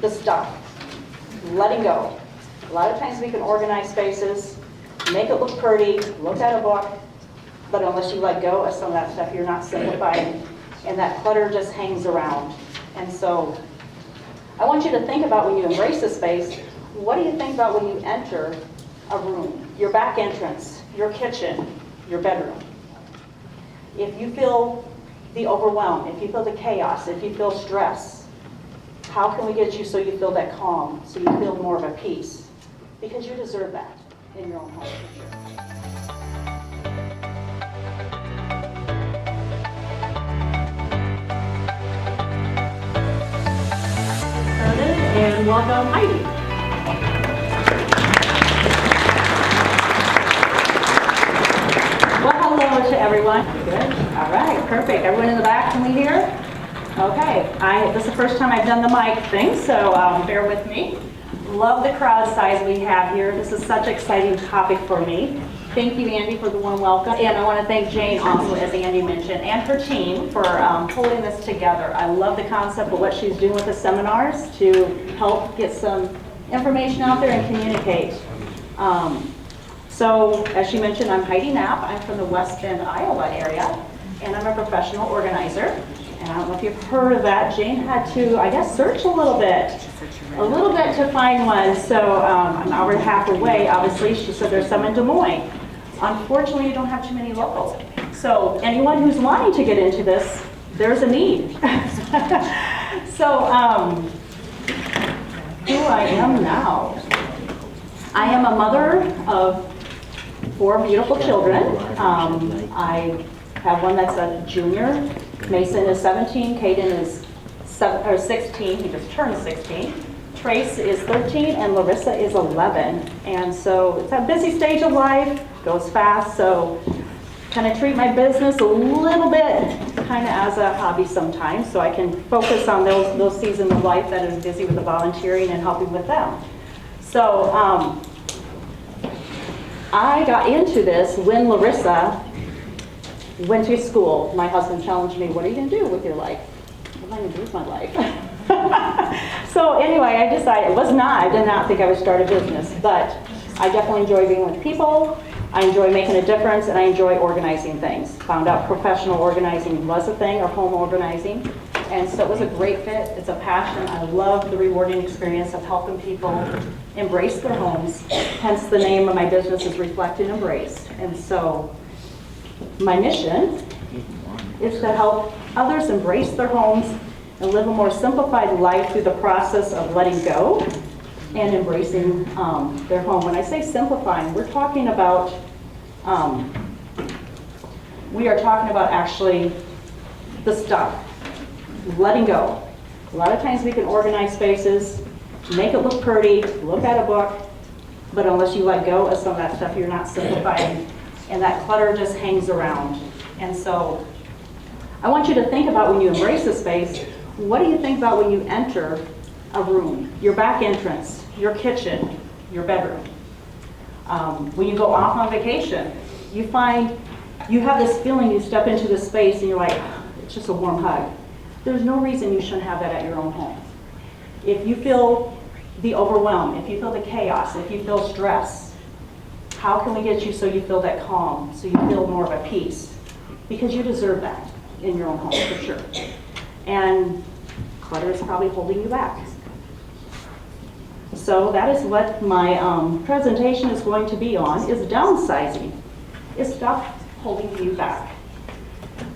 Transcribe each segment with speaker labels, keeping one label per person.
Speaker 1: the stuff, letting go. A lot of times we can organize spaces, make it look pretty, look at a book, but unless you let go of some of that stuff, you're not simplifying, and that clutter just hangs around. And so I want you to think about when you embrace a space, what do you think about when you enter a room, your back entrance, your kitchen, your bedroom? If you feel the overwhelm, if you feel the chaos, if you feel stress, how can we get you so you feel that calm, so you feel more of a peace? Because you deserve that in your own home, for sure. And welcome, Heidi. Well, hello to everyone. Good. All right, perfect. Everyone in the back, can we hear? Okay. This is the first time I've done the mic thing, so bear with me. Love the crowd size we have here. This is such an exciting topic for me. Thank you, Andy, for the warm welcome. And I want to thank Jane also, as Andy mentioned, and her team for pulling this together. I love the concept of what she's doing with the seminars to help get some information out there and communicate. So, as she mentioned, I'm Heidi Knapp. I'm from the West Bend, Iowa area, and I'm a professional organizer. And I don't know if you've heard of that. Jane had to, I guess, search a little bit to find one. So an hour and a half away, obviously, she said there's some in Des Moines. Unfortunately, you don't have too many locals. So anyone who's wanting to get into this, there's a need. So who I am now. I am a mother of 4 beautiful children. I have one that's a junior. Mason is 17, Caden is 16, he just turned 16. Trace is 13, and Larissa is 11. And so it's a busy stage of life, goes fast, so kind of treat my business a little bit kind of as a hobby sometimes, so I can focus on those seasons of life that is busy with the volunteering and helping with them. So I got into this when Larissa went to school. My husband challenged me, what are you going to do with your life? What am I going to do with my life? So anyway, I decided, I did not think I would start a business, but I definitely enjoy being with people. I enjoy making a difference, and I enjoy organizing things. Found out professional organizing was a thing, or home organizing, and so it was a great fit. It's a passion. I love the rewarding experience of helping people embrace their homes. Hence the name of my business is Reflect and Embrace. And so my mission is to help others embrace their homes and live a more simplified life through the process of letting go and embracing their home. When I say simplifying, we're talking about, actually the stuff, letting go. A lot of times we can organize spaces, make it look pretty, look at a book, but unless you let go of some of that stuff, you're not simplifying, and that clutter just hangs around. And so I want you to think about when you embrace a space, what do you think about when you enter a room, your back entrance, your kitchen, your bedroom? When you go off on vacation, you find you have this feeling, you step into this space and you're like, it's just a warm hug. There's no reason you shouldn't have that at your own home. If you feel the overwhelm, if you feel the chaos, if you feel stress, how can we get you so you feel that calm, so you feel more of a peace? Because you deserve that in your own home, for sure. And clutter is probably holding you back. So that is what my presentation is going to be on, is downsizing. Is stuff holding you back?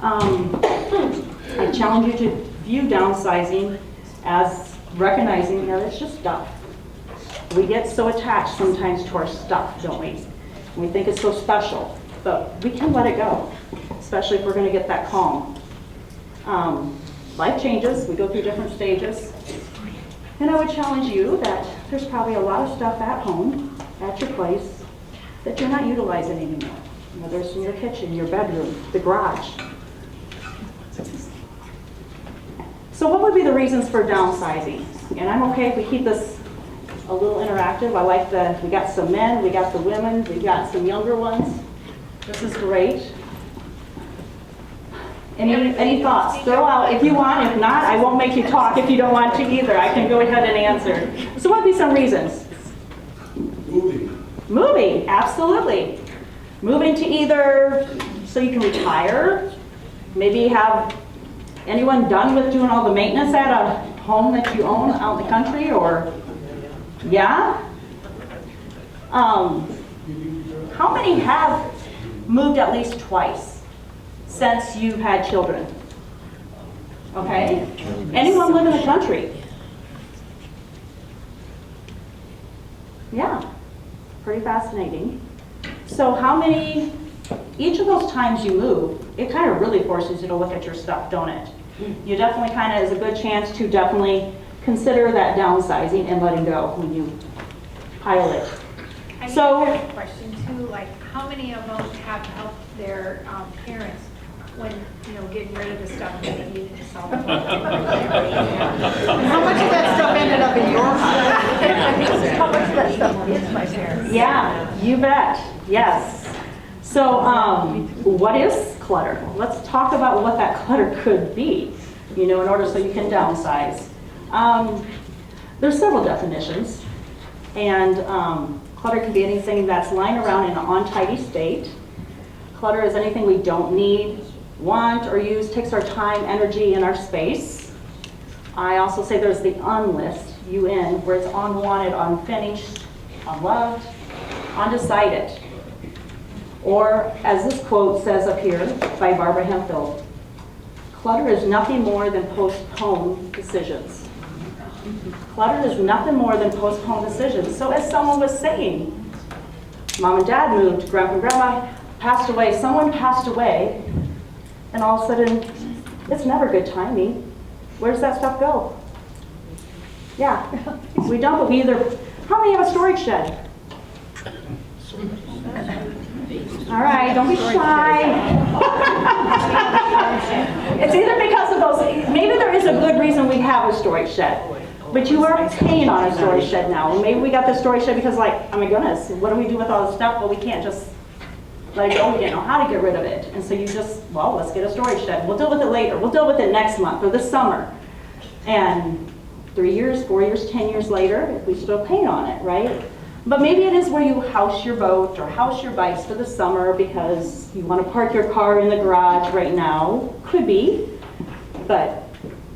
Speaker 1: I challenge you to view downsizing as recognizing that it's just stuff. We get so attached sometimes to our stuff, don't we? We think it's so special, but we can let it go, especially if we're going to get that calm. Life changes, we go through different stages, and I would challenge you that there's probably a lot of stuff at home, at your place, that you're not utilizing anymore. Whether it's in your kitchen, your bedroom, the garage. So what would be the reasons for downsizing? And I'm okay if we keep this a little interactive. I like we got some men, we got the women, we got some younger ones. This is great. Any thoughts? Throw out if you want. If not, I won't make you talk if you don't want to either. I can go ahead and answer. So what would be some reasons? Moving, absolutely. Moving to either so you can retire, maybe have anyone done with doing all the maintenance at a home that you own out in the country, or, yeah? How many have moved at least twice since you've had children? Okay? Anyone live in the country? Yeah, pretty fascinating. So how many, each of those times you move, it kind of really forces you to look at your stuff, don't it? You definitely kind of is a good chance to definitely consider that downsizing and letting go when you pile it.
Speaker 2: I
Speaker 1: So,
Speaker 2: have a question too, like how many of them have helped their parents when, getting rid of the stuff that they needed to sell? How
Speaker 3: much of that stuff ended up in your house? How much of that stuff is my parents?
Speaker 1: yeah, you bet, yes. So what is clutter? Let's talk about what that clutter could be, in order so you can downsize. There's several definitions, and clutter can be anything that's lying around in an untidy state. Clutter is anything we don't need, want, or use, takes our time, energy, and our space. I also say there's the unlist, UN, where it's unwanted, unfinished, unloved, undecided. Or, as this quote says up here by Barbara Hemphill, clutter is nothing more than postponed decisions. Clutter is nothing more than postponed decisions. So as someone was saying, mom and dad moved, grandpa and grandma passed away, someone passed away, and all of a sudden, it's never good timing. Where does that stuff go? Yeah, we dump it. We either, how many have a storage shed? All right, don't be shy. It's either because of those, maybe there is a good reason we have a storage shed, but you are paying on a storage shed now. And maybe we got the storage shed because oh my goodness, what do we do with all this stuff? Well, we can't just let it go. We didn't know how to get rid of it. And so you just, let's get a storage shed. We'll deal with it later. We'll deal with it next month or this summer. And 3 years, 4 years, 10 years later, we still paying on it, right? But maybe it is where you house your boat or house your bikes for the summer because you want to park your car in the garage right now. Could be, but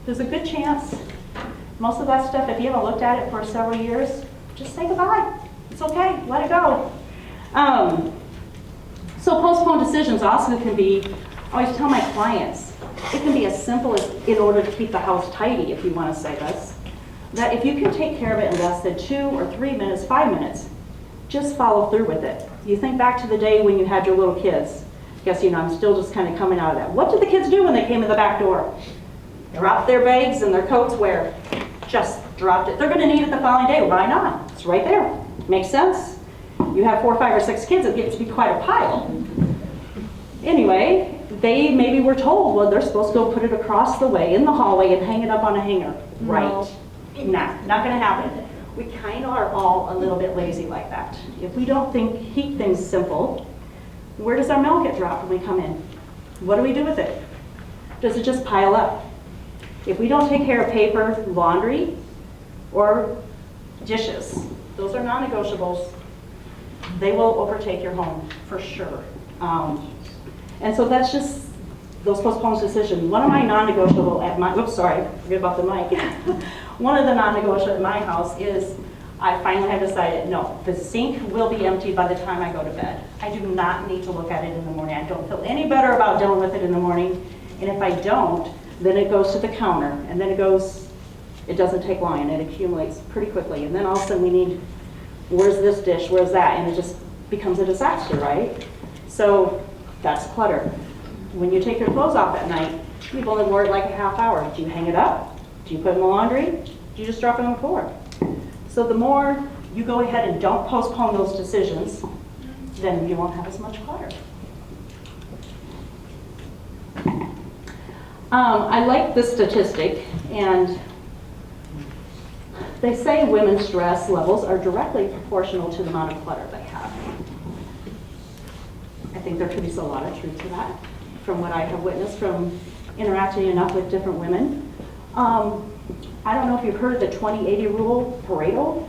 Speaker 1: there's a good chance. Most of that stuff, if you haven't looked at it for several years, just say goodbye. It's okay, let it go. So postponed decisions also can be, I always tell my clients, it can be as simple as in order to keep the house tidy, if you want to say this, that if you can take care of it in less than 2 or 3 minutes, 5 minutes, just follow through with it. You think back to the day when you had your little kids. I guess, I'm still just kind of coming out of that. What did the kids do when they came in the back door? Dropped their bags and their coats where? Just dropped it. They're going to need it the following day. Why not? It's right there. Makes sense. You have 4, 5, or 6 kids, it gets to be quite a pile. Anyway, they maybe were told, well, they're supposed to go put it across the way in the hallway and hang it up on a hanger.
Speaker 3: No.
Speaker 1: Right. Nah, not going to happen. We kind of are all a little bit lazy like that. If we don't keep things simple, where does our mail get dropped when we come in? What do we do with it? Does it just pile up? If we don't take care of paper, laundry, or dishes, those are non-negotiables. They will overtake your home for sure. And so that's just those postponed decisions. One of my non-negotiable at my, forget about the mic. One of the non-negotiable at my house is I finally have decided, no, the sink will be empty by the time I go to bed. I do not need to look at it in the morning. I don't feel any better about dealing with it in the morning. And if I don't, then it goes to the counter. And then it doesn't take long, and it accumulates pretty quickly. And then all of a sudden we need, where's this dish, where's that? And it just becomes a disaster, right? So that's clutter. When you take your clothes off at night, you've only wore it like a half hour. Do you hang it up? Do you put it in the laundry? Do you just drop it on the floor? So the more you go ahead and don't postpone those decisions, then you won't have as much clutter. I like this statistic, and they say women's stress levels are directly proportional to the amount of clutter they have. I think there could be a lot of truth to that from what I have witnessed from interacting enough with different women. I don't know if you've heard of the 20-80 rule, Pareto.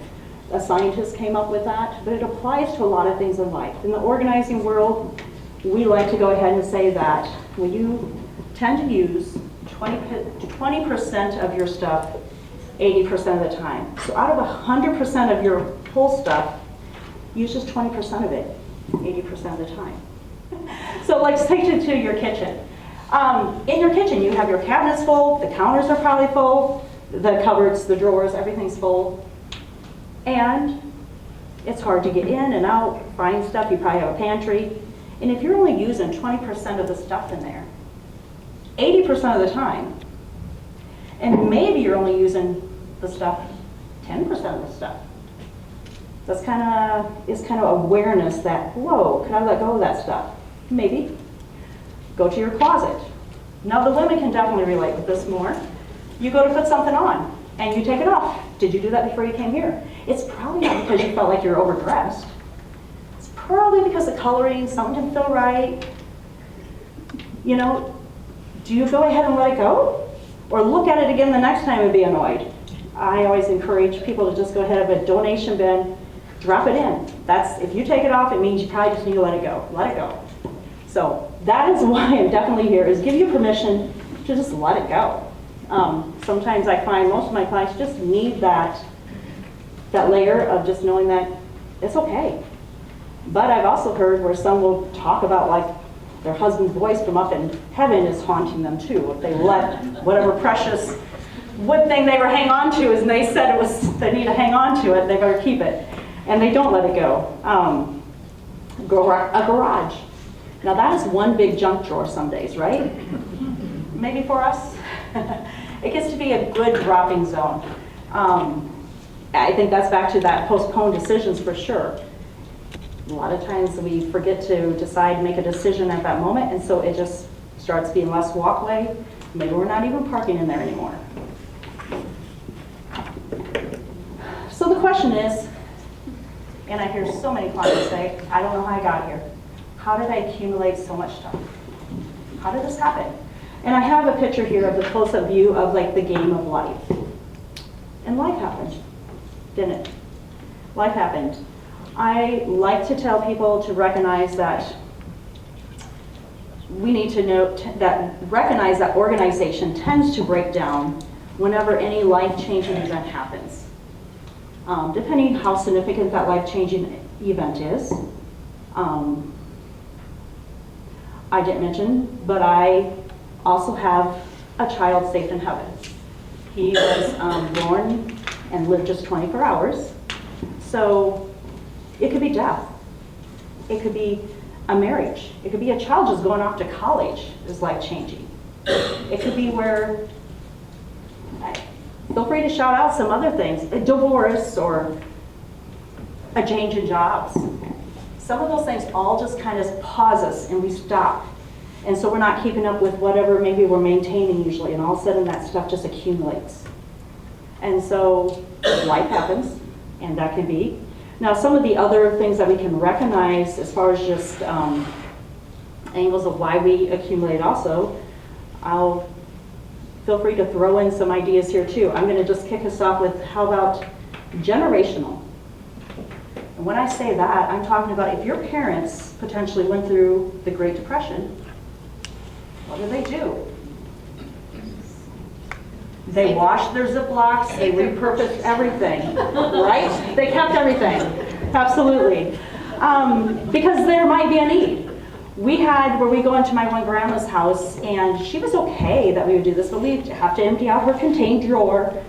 Speaker 1: A scientist came up with that, but it applies to a lot of things in life. In the organizing world, we like to go ahead and say that when you tend to use 20% of your stuff 80% of the time. So out of 100% of your whole stuff, use just 20% of it 80% of the time. So like take it to your kitchen. In your kitchen, you have your cabinets full, the counters are probably full, the cupboards, the drawers, everything's full. And it's hard to get in and out, find stuff, you probably have a pantry. And if you're only using 20% of the stuff in there, 80% of the time, and maybe you're only using the stuff, 10% of the stuff. That's kind of awareness that, whoa, can I let go of that stuff? Maybe. Go to your closet. Now the women can definitely relate with this more. You go to put something on and you take it off. Did you do that before you came here? It's probably not because you felt like you're overdressed. It's probably because the coloring, something didn't feel right. You know, do you go ahead and let it go? Or look at it again the next time and be annoyed? I always encourage people to just go ahead and have a donation bin, drop it in. That's, if you take it off, it means you probably just need to let it go. Let it go. So that is why I'm definitely here, is give you permission to just let it go. Sometimes I find most of my clients just need that layer of just knowing that it's okay. But I've also heard where some will talk about like their husband's voice from up in heaven is haunting them too. If they let whatever precious wood thing they were hanging on to, and they said it was, they need to hang on to it, they better keep it. And they don't let it go. A garage. Now that is one big junk drawer some days, right? Maybe for us. It gets to be a good dropping zone. I think that's back to that postponed decisions for sure. A lot of times we forget to decide, make a decision at that moment, and so it just starts being less walkway. Maybe we're not even parking in there anymore. So the question is, and I hear so many clients say, I don't know how I got here. How did I accumulate so much stuff? How did this happen? And I have a picture here of the close-up view of like the game of life. And life happened, didn't it? Life happened. I like to tell people to recognize that we need to recognize that organization tends to break down whenever any life-changing event happens. Depending how significant that life-changing event is. I didn't mention, but I also have a child safe in heaven. He was born and lived just 24 hours. So it could be death. It could be a marriage. It could be a child just going off to college is life-changing. It could be where, feel free to shout out some other things, a divorce or a change in jobs. Some of those things all just kind of pause us and we stop. And so we're not keeping up with whatever maybe we're maintaining usually, and all of a sudden that stuff just accumulates. And so life happens, and that can be. Now some of the other things that we can recognize as far as just angles of why we accumulate also, I'll feel free to throw in some ideas here too. I'm gonna just kick us off with how about generational? And when I say that, I'm talking about if your parents potentially went through the Great Depression, what did they do? They washed their Ziplocs, they repurposed everything, right? They kept everything, absolutely. Because there might be a need. We had, where we go into my one grandma's house, and she was okay that we would do this, but we'd have to empty out her contained drawer,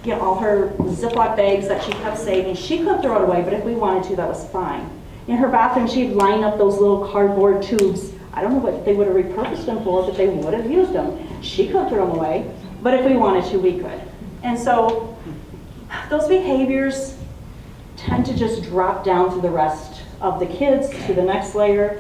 Speaker 1: get all her Ziploc bags that she kept saving. She couldn't throw it away, but if we wanted to, that was fine. In her bathroom, she'd line up those little cardboard tubes. I don't know what they would have repurposed them for, but they would have used them. She couldn't throw them away, but if we wanted to, we could. And so those behaviors tend to just drop down to the rest of the kids, to the next layer,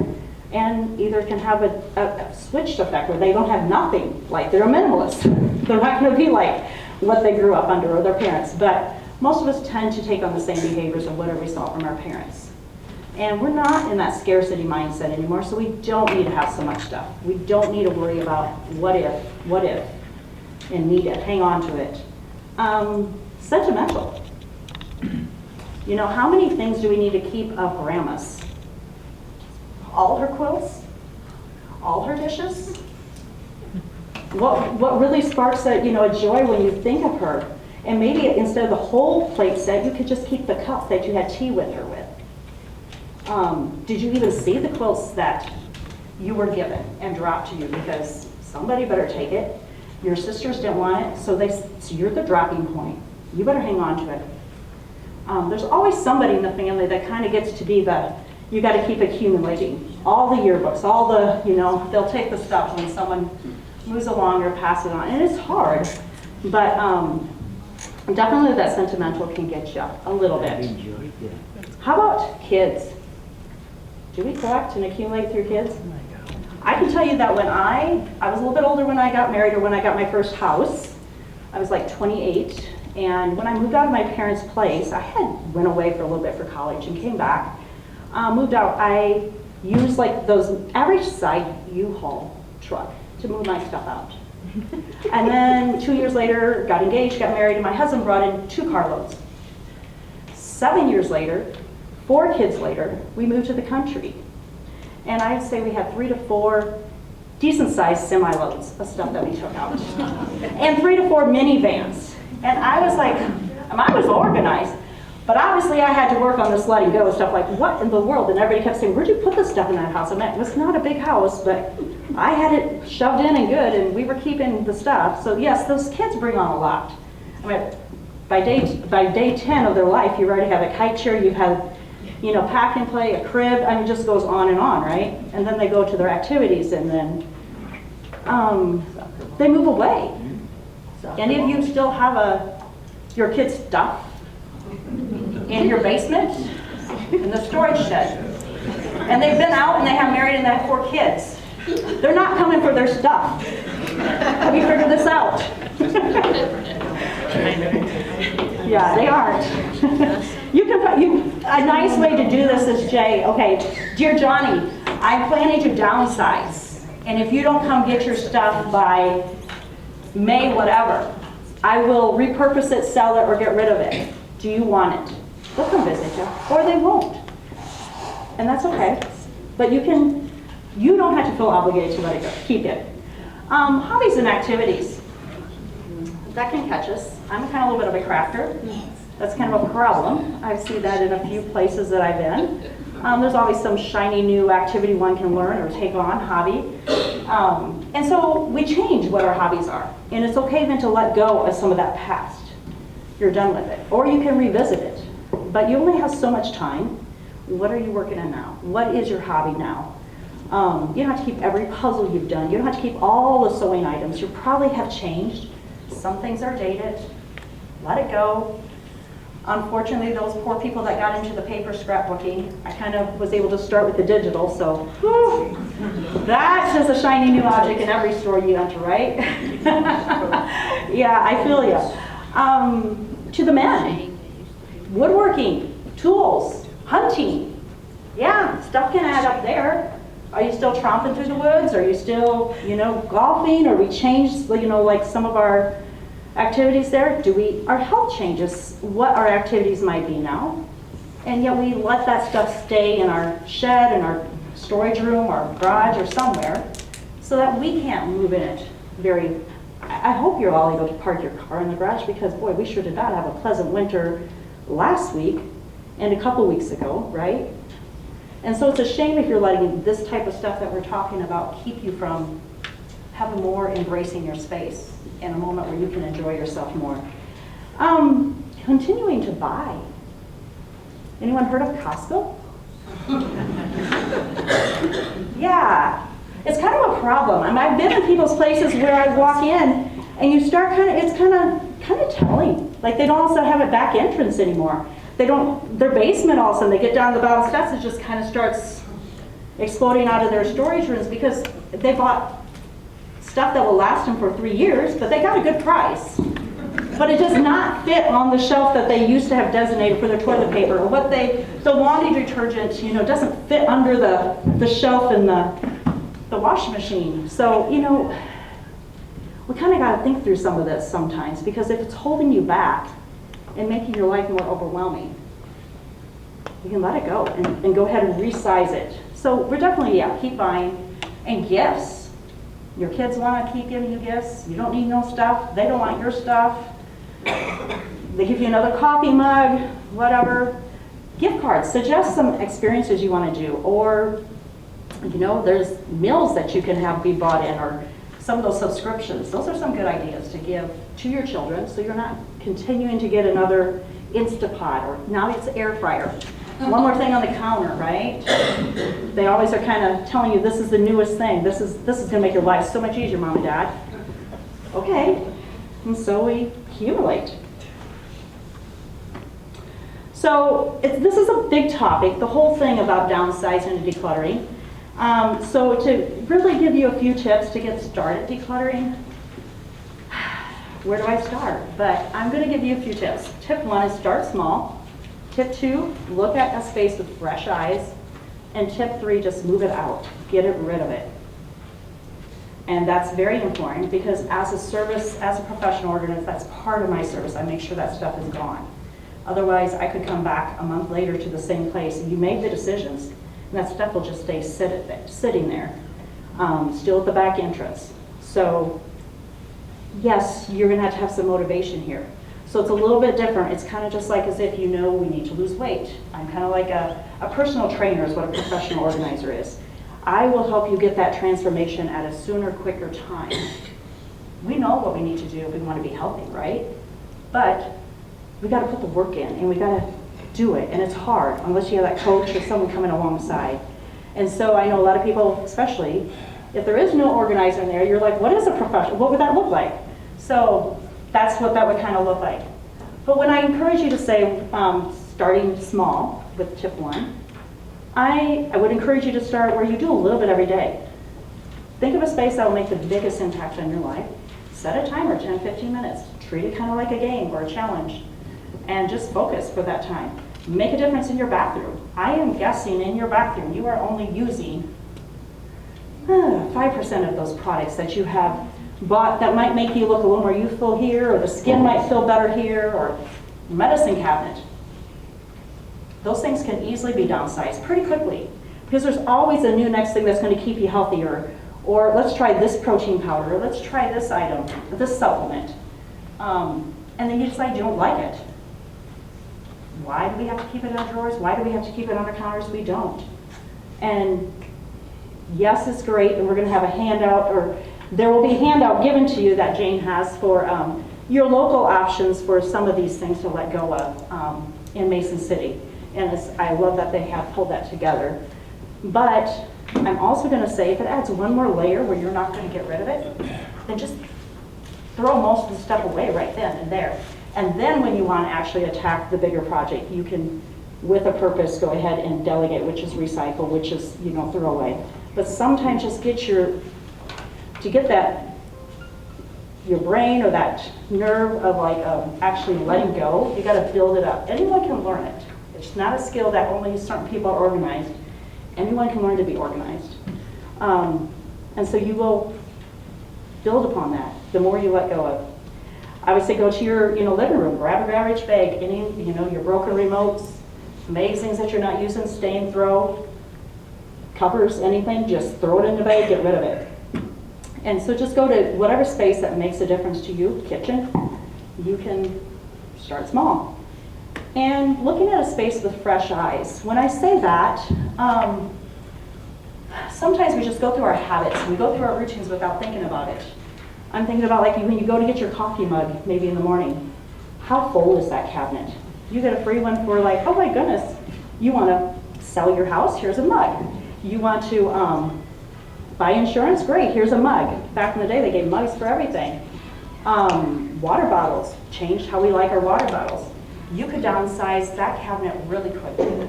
Speaker 1: and either can have a switched effect where they don't have nothing, like they're a minimalist. They're not going to be like what they grew up under or their parents, but most of us tend to take on the same behaviors of whatever we saw from our parents. And we're not in that scarcity mindset anymore, so we don't need to have so much stuff. We don't need to worry about what if, and need to hang on to it. Sentimental. You know, how many things do we need to keep of Grandma's? All her quilts? All her dishes? What really sparks a joy when you think of her? And maybe instead of the whole plate set, you could just keep the cups that you had tea with her with. Did you even see the quilts that you were given and dropped to you? Because somebody better take it. Your sisters didn't want it, so you're the dropping point. You better hang on to it. There's always somebody in the family that kind of gets to be you got to keep accumulating. All the yearbooks, all the, they'll take the stuff when someone moves along or pass it on. And it's hard, but definitely that sentimental can get you a little bit. How about kids? Do we collect and accumulate through kids? I can tell you that when I was a little bit older when I got married or when I got my first house, I was like 28. And when I moved out of my parents' place, I went away for a little bit for college and came back. Moved out, I used like those average size U-Haul truck to move my stuff out. And then 2 years later, got engaged, got married, and my husband brought in 2 carloads. 7 years later, 4 kids later, we moved to the country. And I'd say we had 3 to 4 decent-sized semi-loads of stuff that we took out. And 3 to 4 minivans. And I was like, I was organized, but obviously I had to work on this letting go and stuff like, what in the world? And everybody kept saying, where'd you put this stuff in that house? I mean, it was not a big house, but I had it shoved in and good, and we were keeping the stuff. So yes, those kids bring on a lot. I mean, by day 10 of their life, you already have a kite chair, you have, pack and play, a crib, I mean, it just goes on, right? And then they go to their activities, and then they move away. Any of you still have your kids' stuff in your basement, in the storage shed? And they've been out and they have married and they have 4 kids. They're not coming for their stuff. Have you figured this out? Yeah, they aren't. A nice way to do this is, Jay, okay, dear Johnny, I'm planning to downsize. And if you don't come get your stuff by May whatever, I will repurpose it, sell it, or get rid of it. Do you want it? They'll come visit you, or they won't. And that's okay. But you don't have to feel obligated to let it go. Keep it. Hobbies and activities. That can catch us. I'm kind of a little bit of a crafter. That's kind of a problem. I see that in a few places that I've been. There's always some shiny new activity one can learn or take on, hobby. And so we change what our hobbies are. And it's okay then to let go of some of that past. You're done with it. Or you can revisit it. But you only have so much time. What are you working on now? What is your hobby now? You don't have to keep every puzzle you've done. You don't have to keep all the sewing items. You probably have changed. Some things are dated. Let it go. Unfortunately, those poor people that got into the paper scrapbooking, I kind of was able to start with the digital, so whew, that is a shiny new object in every store you enter, right? Yeah, I feel you. To the men, woodworking, tools, hunting. Yeah, stuff can add up there. Are you still tromping through the woods? Are you still, golfing? Or we changed, like some of our activities there? Our health changes what our activities might be now. And yet we let that stuff stay in our shed, in our storage room, our garage, or somewhere, so that we can't move in it I hope you're all able to park your car in the garage, because boy, we sure did not have a pleasant winter last week and a couple weeks ago, right? And so it's a shame if you're letting this type of stuff that we're talking about keep you from having more embracing your space in a moment where you can enjoy yourself more. Continuing to buy. Anyone heard of Costco? Yeah, it's kind of a problem. I mean, I've been in people's places where I walk in and you start it's kind of telling. Like they don't also have a back entrance anymore. Their basement all of a sudden, they get down the bottom steps, it just kind of starts exploding out of their storage rooms because they bought stuff that will last them for 3 years, but they got a good price. but it does not fit on the shelf that they used to have designated for their toilet paper, or the laundry detergent, doesn't fit under the shelf in the washing machine. So, we kind of got to think through some of this sometimes, because if it's holding you back and making your life more overwhelming, you can let it go and go ahead and resize it. So we're definitely, keep buying. And gifts. Your kids want to keep giving you gifts. You don't need no stuff. They don't want your stuff. They give you another coffee mug, whatever. Gift cards. Suggest some experiences you want to do. Or, there's meals that you can have be bought in, or some of those subscriptions. Those are some good ideas to give to your children, so you're not continuing to get another Instapot, or now it's air fryer. One more thing on the counter, right? They always are kind of telling you this is the newest thing. This is going to make your life so much easier, Mom and Dad. Okay, and so we accumulate. So this is a big topic, the whole thing about downsizing and decluttering. So to really give you a few tips to get started decluttering, where do I start? But I'm going to give you a few tips. Tip 1 is start small. Tip 2, look at a space with fresh eyes. And tip 3, just move it out. Get rid of it. And that's very important, because as a service, as a professional organizer, that's part of my service. I make sure that stuff is gone. Otherwise, I could come back a month later to the same place, and you made the decisions, and that stuff will just stay sitting there, still at the back entrance. So yes, you're going to have some motivation here. So it's a little bit different. It's kind of just like as if we need to lose weight. I'm kind of like a personal trainer is what a professional organizer is. I will help you get that transformation at a sooner, quicker time. We know what we need to do if we want to be healthy, right? But we got to put the work in, and we got to do it. And it's hard unless you have that coach or someone coming alongside. And so I know a lot of people, especially if there is no organizer in there, you're like, what is a professional? What would that look like? So that's what that would kind of look like. But when I encourage you to say, starting small with tip 1, I would encourage you to start where you do a little bit every day. Think of a space that will make the biggest impact on your life. Set a timer, 10, 15 minutes. Treat it kind of like a game or a challenge. And just focus for that time. Make a difference in your bathroom. I am guessing in your bathroom you are only using 5% of those products that you have bought that might make you look a little more youthful here, or the skin might feel better here, or medicine cabinet. Those things can easily be downsized pretty quickly, because there's always a new next thing that's going to keep you healthier, or let's try this protein powder, or let's try this item, this supplement. And then you decide you don't like it. Why do we have to keep it in our drawers? Why do we have to keep it on our counters? We don't. And yes, it's great, and we're going to have a handout, or there will be a handout given to you that Jane has for your local options for some of these things to let go of in Mason City. And I love that they have pulled that together. But I'm also going to say, if it adds one more layer where you're not going to get rid of it, then just throw most of the stuff away right then and there. And then when you want to actually attack the bigger project, you can, with a purpose, go ahead and delegate, which is recycle, which is, throw away. But sometimes just get that, your brain or that nerve of actually letting go, you got to build it up. Anyone can learn it. It's not a skill that only certain people are organized. Anyone can learn to be organized. And so you will build upon that the more you let go of. I would say go to your living room, grab a garbage bag, any your broken remotes, magazines that you're not using, stain, throw, covers, anything, just throw it in the bag, get rid of it. And so just go to whatever space that makes a difference to you, kitchen. You can start small. And looking at a space with fresh eyes. When I say that, sometimes we just go through our habits. We go through our routines without thinking about it. I'm thinking about when you go to get your coffee mug, maybe in the morning. How full is that cabinet? You get a free one for oh my goodness, you want to sell your house? Here's a mug. You want to buy insurance? Great, here's a mug. Back in the day, they gave mugs for everything. Water bottles, changed how we like our water bottles. You could downsize that cabinet really quickly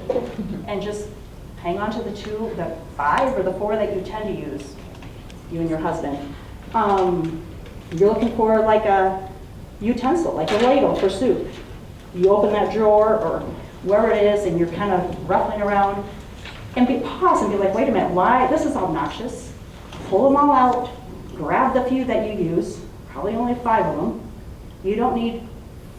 Speaker 1: and just hang on to the 5 or the 4 that you tend to use, you and your husband. You're looking for utensil, like a ladle for soup. You open that drawer or where it is and you're kind of ruffling around and pause and be like, wait a minute, why? This is obnoxious. Pull them all out, grab the few that you use, probably only 5 of them. You don't need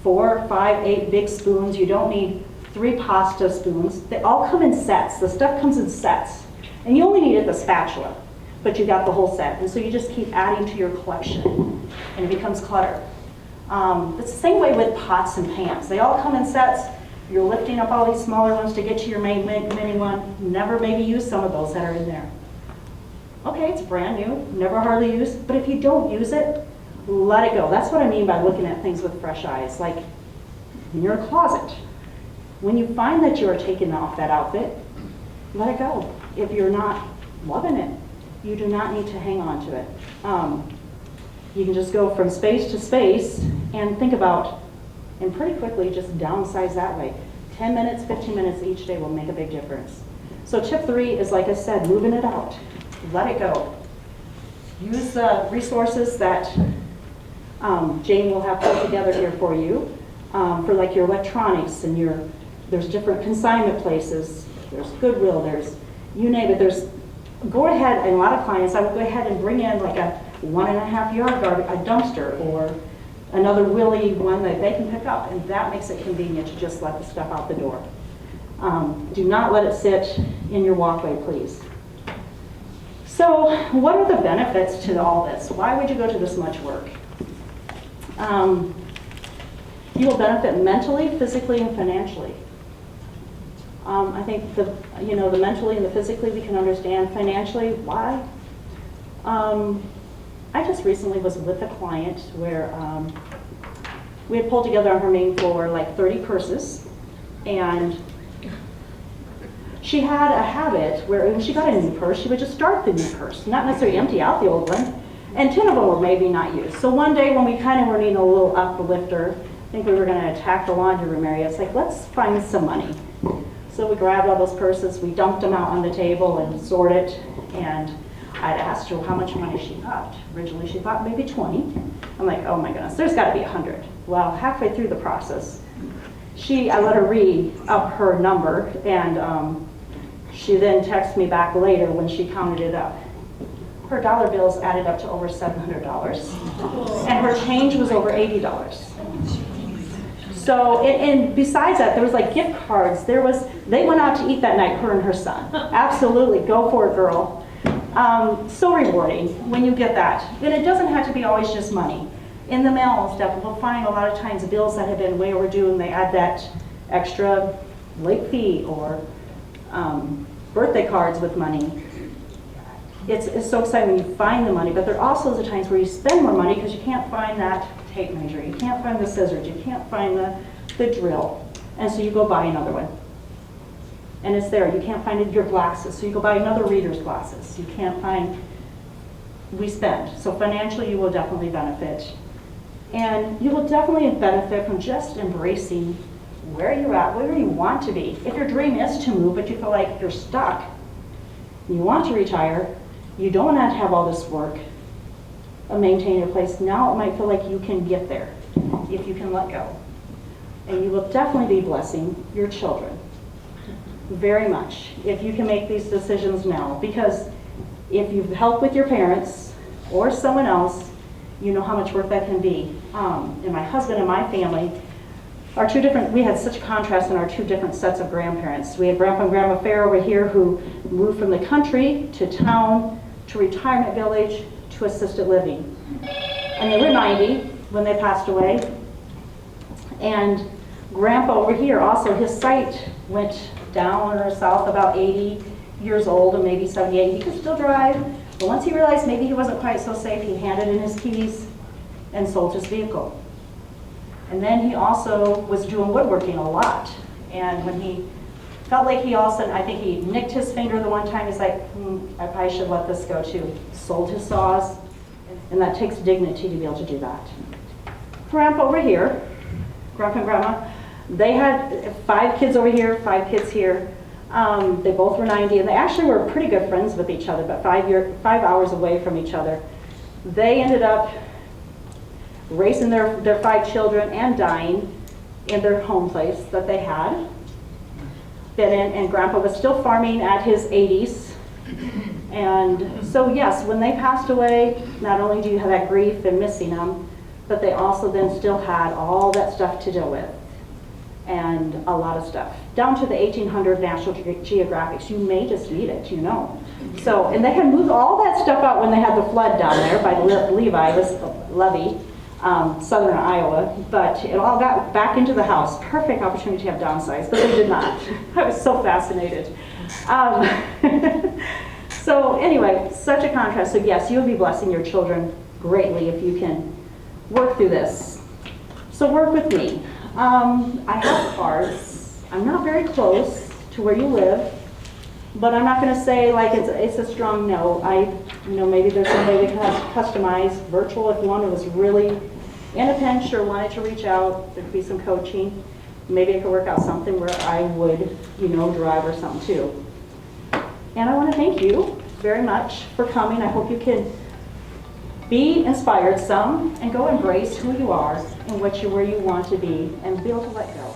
Speaker 1: 4, 5, 8 big spoons. You don't need 3 pasta spoons. They all come in sets. The stuff comes in sets. And you only needed the spatula, but you got the whole set. And so you just keep adding to your collection and it becomes clutter. It's the same way with pots and pans. They all come in sets. You're lifting up all these smaller ones to get to your main mini one. Never maybe use some of those that are in there. Okay, it's brand new, never hardly used, but if you don't use it, let it go. That's what I mean by looking at things with fresh eyes. Like in your closet, when you find that you are taking off that outfit, let it go. If you're not loving it, you do not need to hang on to it. You can just go from space to space and think about, and pretty quickly just downsize that way. 10 minutes, 15 minutes each day will make a big difference. So tip 3 is, like I said, moving it out. Let it go. Use the resources that Jane will have put together here for you, for like your electronics and there's different consignment places, there's Goodwill, there's, you name it, go ahead, and a lot of clients, I would go ahead and bring in like a 1.5 yard garbage, a dumpster, or another wheelie one that they can pick up, and that makes it convenient to just let the stuff out the door. Do not let it sit in your walkway, please. So what are the benefits to all this? Why would you go to this much work? You will benefit mentally, physically, and financially. I think the mentally and the physically we can understand. Financially, why? I just recently was with a client where we had pulled together on her main floor like 30 purses, and she had a habit where when she got a new purse, she would just start the new purse, not necessarily empty out the old one, and 10 of them were maybe not used. So one day when we kind of were needing a little uplifter, I think we were going to attack the laundry room area, it's like, let's find some money. So we grabbed all those purses, we dumped them out on the table and sorted, and I'd asked her how much money she got. Originally she thought maybe 20. I'm like, oh my goodness, there's got to be 100. Well, halfway through the process, I let her re-up her number, and she then texted me back later when she counted it up. Her dollar bills added up to over $700, and her change was over $80. So, and besides that, there was like gift cards. They went out to eat that night, her and her son. Absolutely, go for it, girl. So rewarding when you get that. And it doesn't have to be always just money. In the mail and stuff, we'll find a lot of times bills that have been way overdue, and they add that extra late fee or birthday cards with money. It's so exciting when you find the money, but there are also the times where you spend more money because you can't find that tape measure, you can't find the scissors, you can't find the drill, and so you go buy another one. And it's there, you can't find your glasses, so you go buy another reader's glasses. You can't find, we spend. So financially you will definitely benefit. And you will definitely benefit from just embracing where you're at, where you want to be. If your dream is to move, but you feel like you're stuck, you want to retire, you don't want to have all this work of maintaining your place, now it might feel like you can get there if you can let go. And you will definitely be blessing your children very much if you can make these decisions now, because if you've helped with your parents or someone else, you know how much work that can be. And my husband and my family are we had such contrast in our 2 different sets of grandparents. We had Grandpa and Grandma Fair over here who moved from the country to town to retirement village to assisted living. And they were 90 when they passed away. And Grandpa over here also, his sight went down or south, about 80 years old, and maybe 78. He could still drive, but once he realized maybe he wasn't quite so safe, he handed in his keys and sold his vehicle. And then he also was doing woodworking a lot. And when he felt like he also, I think he nicked his finger the one time, he's like, I probably should let this go too. Sold his saws, and that takes dignity to be able to do that. Grandpa over here, Grandpa and Grandma, they had 5 kids over here, 5 kids here. They both were 90, and they actually were pretty good friends with each other, but 5 hours away from each other. They ended up raising their 5 children and dying in their home place that they had been in, and Grandpa was still farming at his 80s. And so yes, when they passed away, not only do you have that grief and missing them, but they also then still had all that stuff to deal with, and a lot of stuff, down to the 1800 National Geographics. You may just need it, you know. So, and they had moved all that stuff out when they had the flood down there by Levy, southern Iowa, but it all got back into the house. Perfect opportunity to have downsized, but they did not. I was so fascinated. So anyway, such a contrast. So yes, you'll be blessing your children greatly if you can work through this. So work with me. I have cards. I'm not very close to where you live, but I'm not going to say like it's a strong no. Maybe there's some way we can customize virtual if one was really in a pinch or wanted to reach out. There could be some coaching. Maybe I could work out something where I would, drive or something too. And I want to thank you very much for coming. I hope you can be inspired some and go embrace who you are and where you want to be and be able to let go.